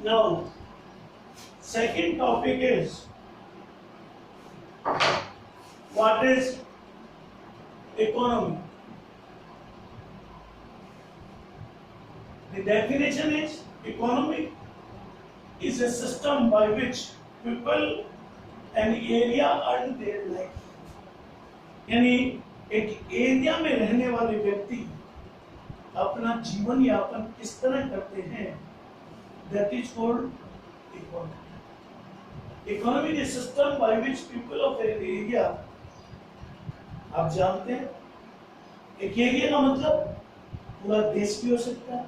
Now, second topic is what is economy? The definition is economy is a system by which people an area earn their life. यानी एक area में रहने वाले व्यक्ति अपना जीवन यापन किस तरह करते हैं, that is called economy. Economy is system by which people of an area, आप जानते हैं एक एरिया का मतलब पूरा देश भी हो सकता है,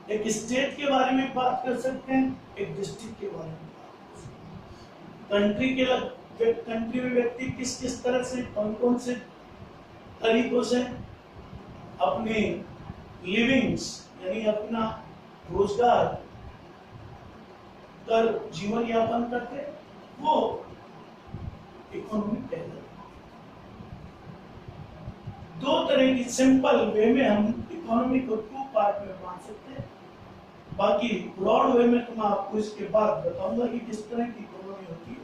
एक स्टेट के बारे में बात कर सकते हैं, एक डिस्ट्रिक्ट के बारे में बात कर सकते हैं. कंट्री में व्यक्ति किस किस तरह से कौन कौन से तरीकों से अपने लिविंग्स यानी अपना रोजगार कर जीवन यापन करते, वो इकोनॉमी कहलाता है. दो तरह की सिंपल वे में हम इकोनॉमी को टू पार्ट में बांट सकते हैं. बाकी ब्रॉड वे में तो मैं आपको इसके बाद बताऊंगा कि किस तरह की इकोनॉमी होती है.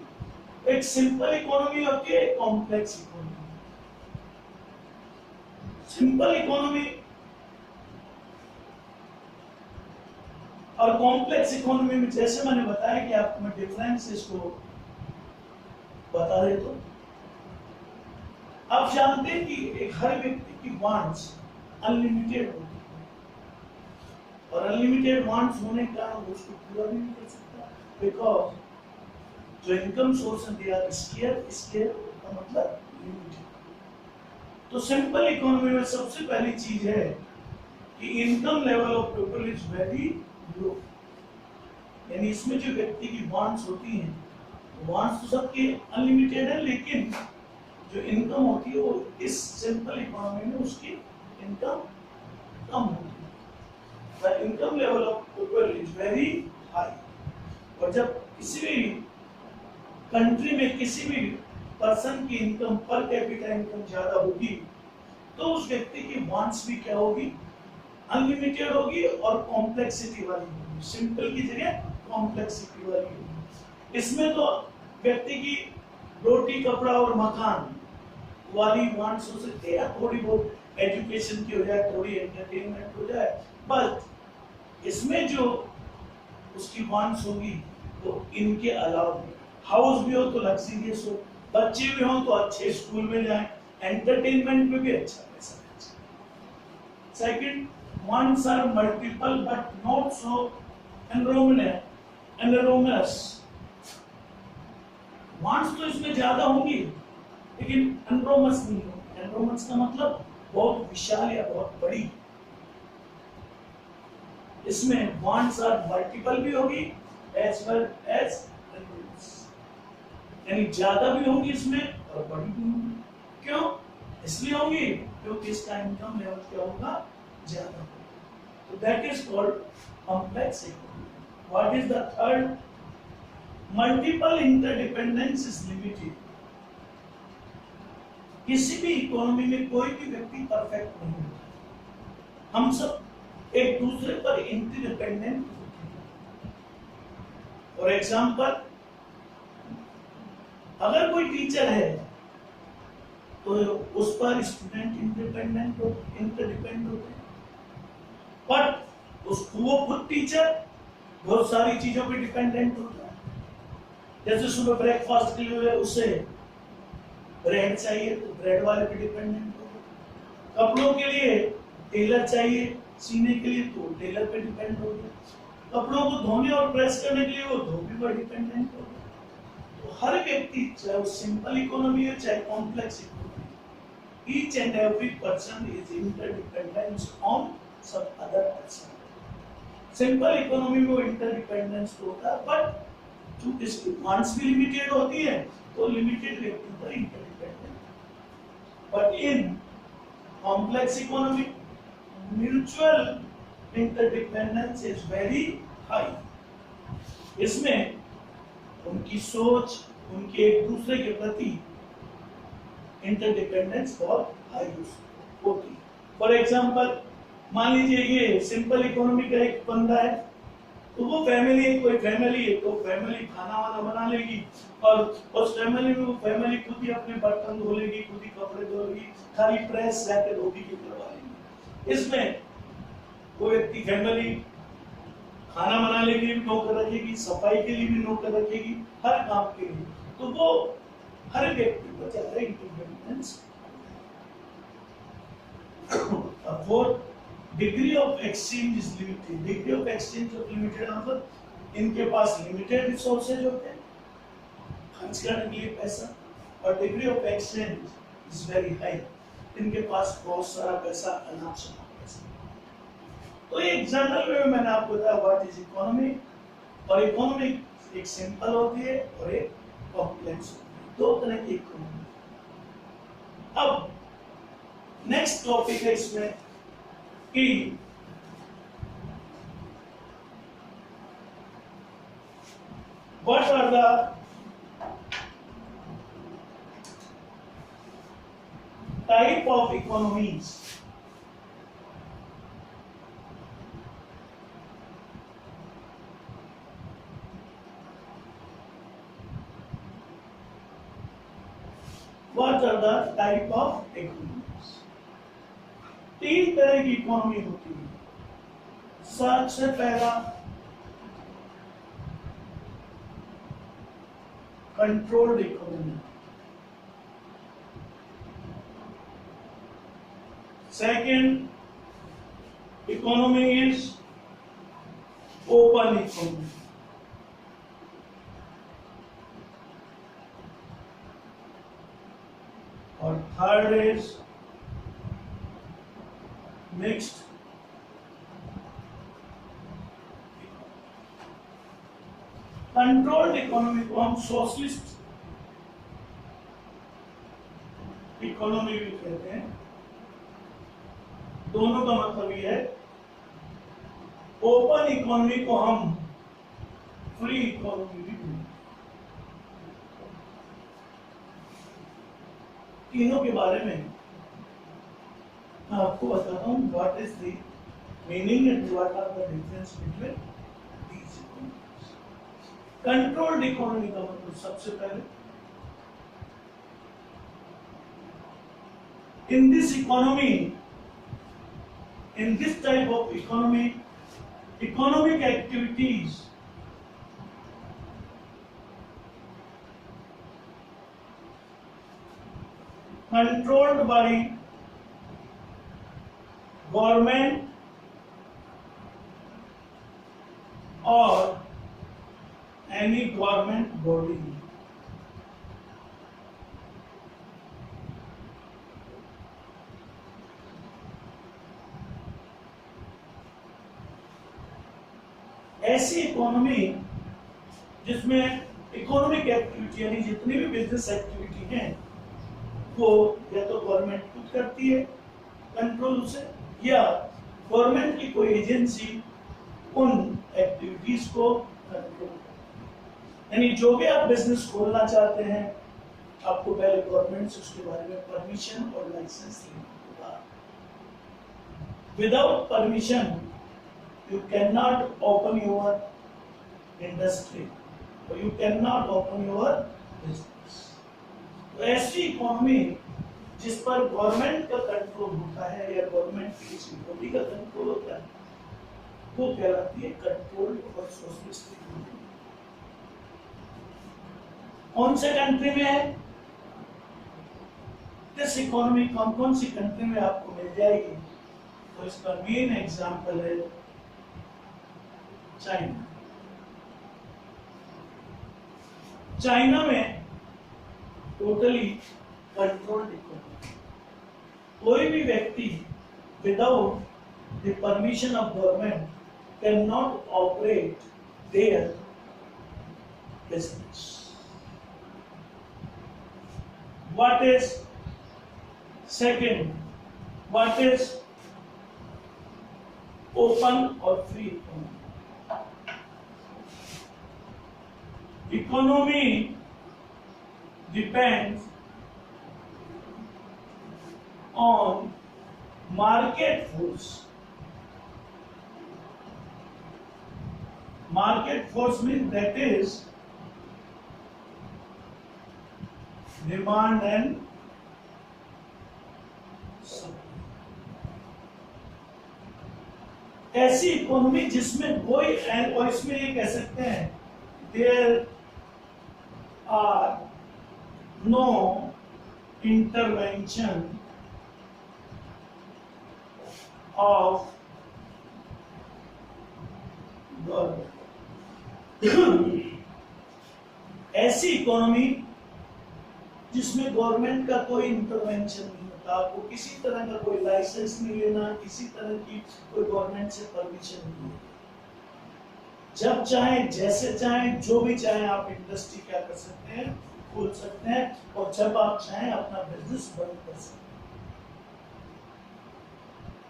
एक सिंपल इकोनॉमी होती है, एक कॉम्प्लेक्स इकोनॉमी. सिंपल इकोनॉमी और कॉम्प्लेक्स इकोनॉमी में जैसे मैंने बताया कि आपको मैं डिफरेंस इसको बता दे, तो आप जानते हैं कि एक हर व्यक्ति की वांट्स अनलिमिटेड होती है और अनलिमिटेड वांट्स होने का वो उसको पूरा भी नहीं कर सकता, बिकॉज जो इनकम सोर्स है दे आर स्केयर का मतलब लिमिटेड. तो सिंपल इकोनॉमी में सबसे पहली चीज है कि income level of people is very low. यानी इसमें जो व्यक्ति की वांट्स होती हैं, वांट्स तो सबकी अनलिमिटेड है, लेकिन जो इनकम होती है वो इस सिंपल इकोनॉमी में उसकी इनकम कम होती है. The income level of people is very high. और जब किसी भी कंट्री में किसी भी पर्सन की इनकम पर कैपिटा इनकम ज्यादा होगी तो उस व्यक्ति की वांट्स भी क्या होगी, अनलिमिटेड होगी और कॉम्प्लेक्सिटी वाली होगी. सिंपल की जगह कॉम्प्लेक्सिटी वाली होगी. इसमें तो व्यक्ति की रोटी कपड़ा और मकान वाली वांट्स हो सकती है, थोड़ी बहुत एजुकेशन की हो जाए, थोड़ी एंटरटेनमेंट हो जाए, बट इसमें जो उसकी वांट्स होगी वो इनके अलावा हाउस भी हो तो लग्जरियस हो, बच्चे भी हो तो अच्छे स्कूल में जाएं, एंटरटेनमेंट में भी अच्छा पैसा बचे. Second, wants are multiple but not so enormous. wants तो इसमें ज्यादा होंगी लेकिन enormous नहीं होगी. enormous का मतलब बहुत विशाल या बहुत बड़ी. इसमें wants are multiple भी होगी as well as enormous. यानी ज्यादा भी होंगी इसमें और बड़ी भी होंगी. क्यों? इसलिए होंगी क्योंकि इसका इनकम लेवल क्या होगा, ज्यादा होगा. So that is called complex economy. What is the third? Multiple interdependence is limited. किसी भी इकोनॉमी में कोई भी व्यक्ति परफेक्ट नहीं होता. हम सब एक दूसरे पर इंटरडिपेंडेंट होते हैं. फॉर एग्जाम्पल, अगर कोई टीचर है तो उस पर स्टूडेंट इंटरडिपेंडेंट होते हैं, बट उसको वो खुद टीचर बहुत सारी चीजों पे डिपेंडेंट होता है. जैसे सुबह ब्रेकफास्ट के लिए उसे ब्रेड चाहिए तो ब्रेड वाले पे डिपेंडेंट होगा. कपड़ों के लिए टेलर चाहिए सीने के लिए तो टेलर पे डिपेंड होगा. कपड़ों को धोने और प्रेस करने के लिए वो धोबी पर डिपेंडेंट होगा. तो हर व्यक्ति, चाहे वो सिंपल इकोनॉमी हो चाहे complex economy, each and every person is interdependent on some other person. Simple economy में इंटरडिपेंडेंस होता है, बट जो इसकी वांट्स भी लिमिटेड होती है तो लिमिटेड व्यक्ति पर interdependent. But in complex economy mutual interdependence is very high. इसमें उनकी सोच, उनके एक दूसरे के प्रति इंटरडिपेंडेंस बहुत हाई होती है. फॉर एग्जाम्पल, मान लीजिए ये सिंपल इकोनॉमी का एक बंदा है, तो वो फैमिली, कोई फैमिली है तो फैमिली खाना वाना बना लेगी, और उस फैमिली में वो फैमिली खुद ही अपने बर्तन धो लेगी, खुद ही कपड़े धो लेगी, खाली प्रेस जाके धोबी के करवा लेगी। इसमें वो व्यक्ति फैमिली खाना बनाने के लिए भी नौकर रखेगी, सफाई के लिए भी नौकर रखेगी, हर काम के लिए। तो वो हर व्यक्ति को चाहता है independence. Fourth, degree of exchange is limited. Degree of exchange of limited मतलब इनके पास लिमिटेड रिसोर्सेज होते हैं खर्च करने के लिए पैसा, और degree of exchange is very high, इनके पास बहुत सारा पैसा, अनाप शनाप पैसा। तो एक जनरल वे में मैंने आपको बताया व्हाट इज इकोनॉमी, और इकोनॉमी एक सिंपल होती है और एक कॉम्प्लेक्स होती है, दो तरह की इकोनॉमी। अब नेक्स्ट टॉपिक है इसमें कि what are the type of economies. What are the type of economies? तीन तरह की इकोनॉमी होती है। सबसे पहला controlled economy, second economy is open economy, और third is mixed. Controlled economy को हम सोशलिस्ट इकोनॉमी भी कहते हैं। दोनों का मतलब ये है। ओपन इकोनॉमी को हम फ्री इकोनॉमी भी कहते हैं। तीनों के बारे में मैं आपको बताता हूं what is the meaning and what are the difference between these economies. Controlled economy का मतलब सबसे पहले, in this economy, in this type of economy, economic activities controlled by government or any government body। ऐसी economy जिसमें economic activity यानी जितनी भी business activity है वो या तो गवर्नमेंट खुद करती है कंट्रोल से, या गवर्नमेंट की कोई एजेंसी उन एक्टिविटीज को कंट्रोल करती है। यानी जो भी आप बिजनेस खोलना चाहते हैं आपको पहले गवर्नमेंट से उसके बारे में परमिशन और लाइसेंस लेना होगा। Without permission you can not open your industry और you can not open your business. तो ऐसी इकोनॉमी जिस पर गवर्नमेंट का कंट्रोल होता है या गवर्नमेंट की किसी बॉडी का कंट्रोल होता है वो कहलाती है कंट्रोल्ड और सोशलिस्ट इकोनॉमी। कौन से कंट्री में है दिस इकोनॉमी, कौन कौन सी कंट्री में आपको मिल जाएगी? तो इसका मेन एग्जांपल है चाइना। चाइना में टोटली कंट्रोल्ड इकोनॉमी, कोई भी व्यक्ति without the permission of government can not operate their business. What is second, what is open और free economy? Economy depends on market force. Market force means that is demand and supply. ऐसी economy जिसमें कोई, और इसमें ये कह सकते हैं there are no intervention of government. ऐसी इकोनॉमी जिसमें गवर्नमेंट का कोई इंटरवेंशन नहीं होता, आपको किसी तरह का कोई लाइसेंस नहीं लेना, किसी तरह की कोई गवर्नमेंट से परमिशन नहीं लेना। जब चाहे, जैसे चाहे, जो भी चाहे आप इंडस्ट्री क्या कर सकते हैं, खोल सकते हैं, और जब आप चाहें अपना बिजनेस बंद कर सकते हैं।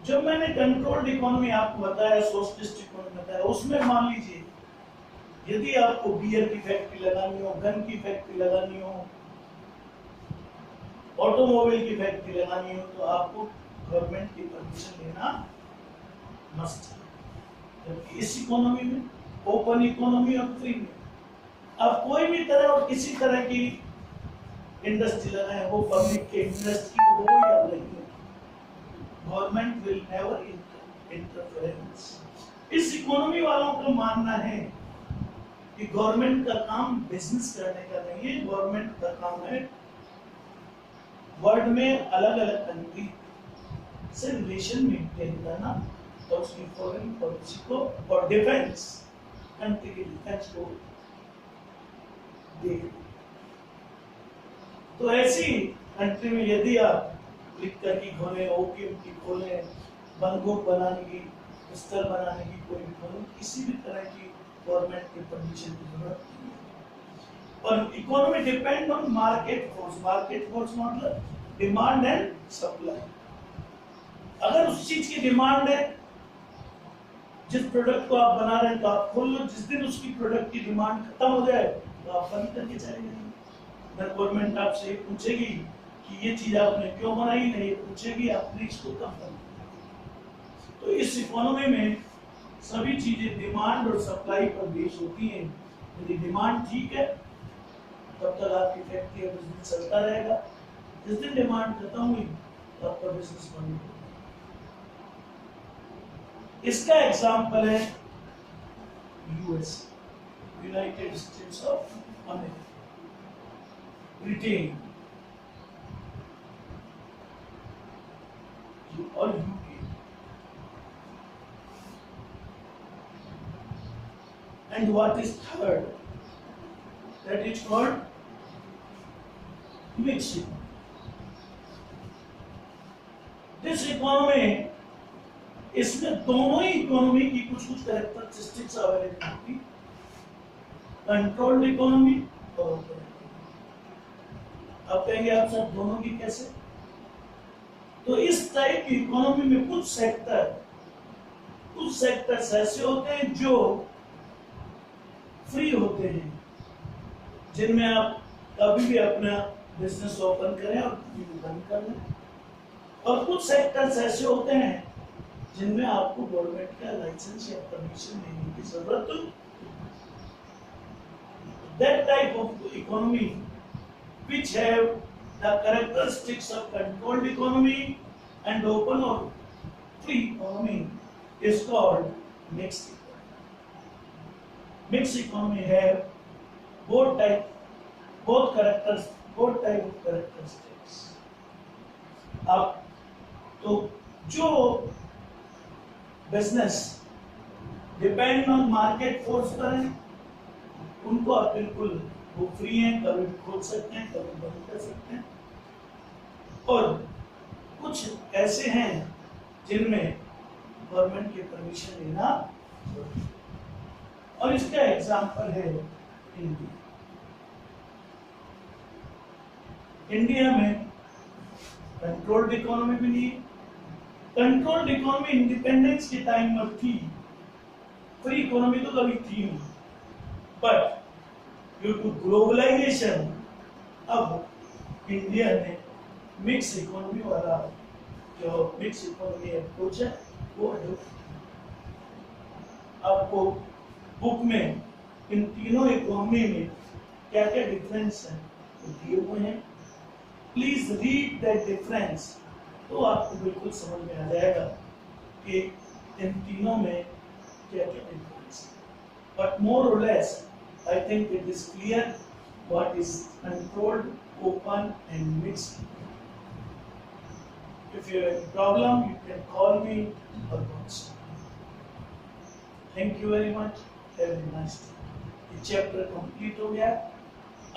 जब मैंने कंट्रोल्ड इकोनॉमी आपको बताया, सोशलिस्ट इकोनॉमी बताया, उसमें मान लीजिए यदि आपको बियर की फैक्ट्री लगानी हो, गन की फैक्ट्री लगानी हो, ऑटोमोबाइल की फैक्ट्री लगानी हो, तो आपको गवर्नमेंट की परमिशन लेना मस्ट है। जबकि इस इकोनॉमी में, ओपन इकोनॉमी और फ्री में, आप कोई भी तरह और किसी तरह की इंडस्ट्री लगाएं, वो पब्लिक के इंडस्ट्री हो या नहीं, गवर्नमेंट विल नेवर इंटरफेरेंस। इस इकोनॉमी वालों का मानना है कि गवर्नमेंट का काम बिजनेस करने का नहीं है, गवर्नमेंट का काम है वर्ल्ड में अलग अलग कंट्री से रिलेशन मेंटेन करना और उसकी फॉरेन पॉलिसी को और डिफेंस, कंट्री के डिफेंस को देख। तो ऐसी कंट्री में यदि आप लिखकर की खोले, ओपीएम की खोले, बंदूक बनाने की, पिस्टल बनाने की कोई भी खोले, किसी भी तरह की गवर्नमेंट की परमिशन की जरूरत नहीं है। और economy depend on market force. Market force मतलब डिमांड एंड सप्लाई। अगर उस चीज की डिमांड है, जिस प्रोडक्ट को आप बना रहे हैं, तो आप खोल लो। जिस दिन उसकी प्रोडक्ट की डिमांड खत्म हो जाए तो आप बंद करके चले जाएंगे। न गवर्नमेंट आपसे पूछेगी कि ये चीज आपने क्यों बनाई, नहीं ये पूछेगी आपने इसको कब बनाई। तो इस इकोनॉमी में सभी चीजें डिमांड और सप्लाई पर बेस होती हैं। यदि डिमांड ठीक है तब तक आपकी फैक्ट्री या बिजनेस चलता रहेगा। जिस दिन डिमांड खत्म हुई तो आपका बिजनेस बंद हो गया। इसका एग्जांपल है US, United states of America, Britain और UK. And what is third? That is called mixed economy. This economy, इसमें दोनों ही इकोनॉमी की कुछ कुछ कैरेक्टरिस्टिक्स अवेलेबल होती, कंट्रोल्ड इकोनॉमी और ओपन इकोनॉमी। अब कहेंगे आप सब दोनों की कैसे? तो इस टाइप की इकोनॉमी में कुछ सेक्टर्स ऐसे होते हैं जो फ्री होते हैं, जिनमें आप कभी भी अपना बिजनेस ओपन करें और कभी भी बंद कर लें। और कुछ सेक्टर्स ऐसे होते हैं जिनमें आपको गवर्नमेंट का लाइसेंस या परमिशन लेने की जरूरत हो। That type of economy which have the characteristics of controlled economy and open or free economy is called mixed economy. Mixed economy have both type of characteristics. अब तो जो business depend on market force पर है, उनको आप बिल्कुल वो free हैं, कभी भी खोल सकते हैं, कभी बंद कर सकते हैं। और कुछ ऐसे हैं जिनमें गवर्नमेंट की परमिशन लेना जरूरी है। और इसका एग्जांपल है इंडिया। इंडिया में कंट्रोल्ड इकोनॉमी भी नहीं है। कंट्रोल्ड इकोनॉमी इंडिपेंडेंस के टाइम में थी, फ्री इकोनॉमी तो कभी थी नहीं, बट ड्यू टू ग्लोबलाइजेशन अब इंडिया ने मिक्स इकोनॉमी वाला जो मिक्स इकोनॉमी अप्रोच है वो आपको बुक में इन तीनों इकोनॉमी में क्या क्या डिफरेंस है तो दिए हुए हैं। प्लीज रीड दैट डिफरेंस, तो आपको बिल्कुल समझ में आ जाएगा कि इन तीनों में क्या क्या डिफरेंस है। बट मोर और less I think it is clear what is controlled, open and mixed. If you have a problem, you can call me or WhatsApp. Thank you very much. Have a nice day. ये chapter complete हो गया।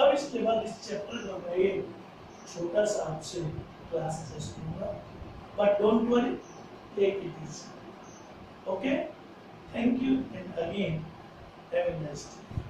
अब इसके बाद इस chapter का मैं एक छोटा सा आपसे क्लास टेस्ट लूंगा, but don't worry, take it easy. Okay, thank you and again have a nice day.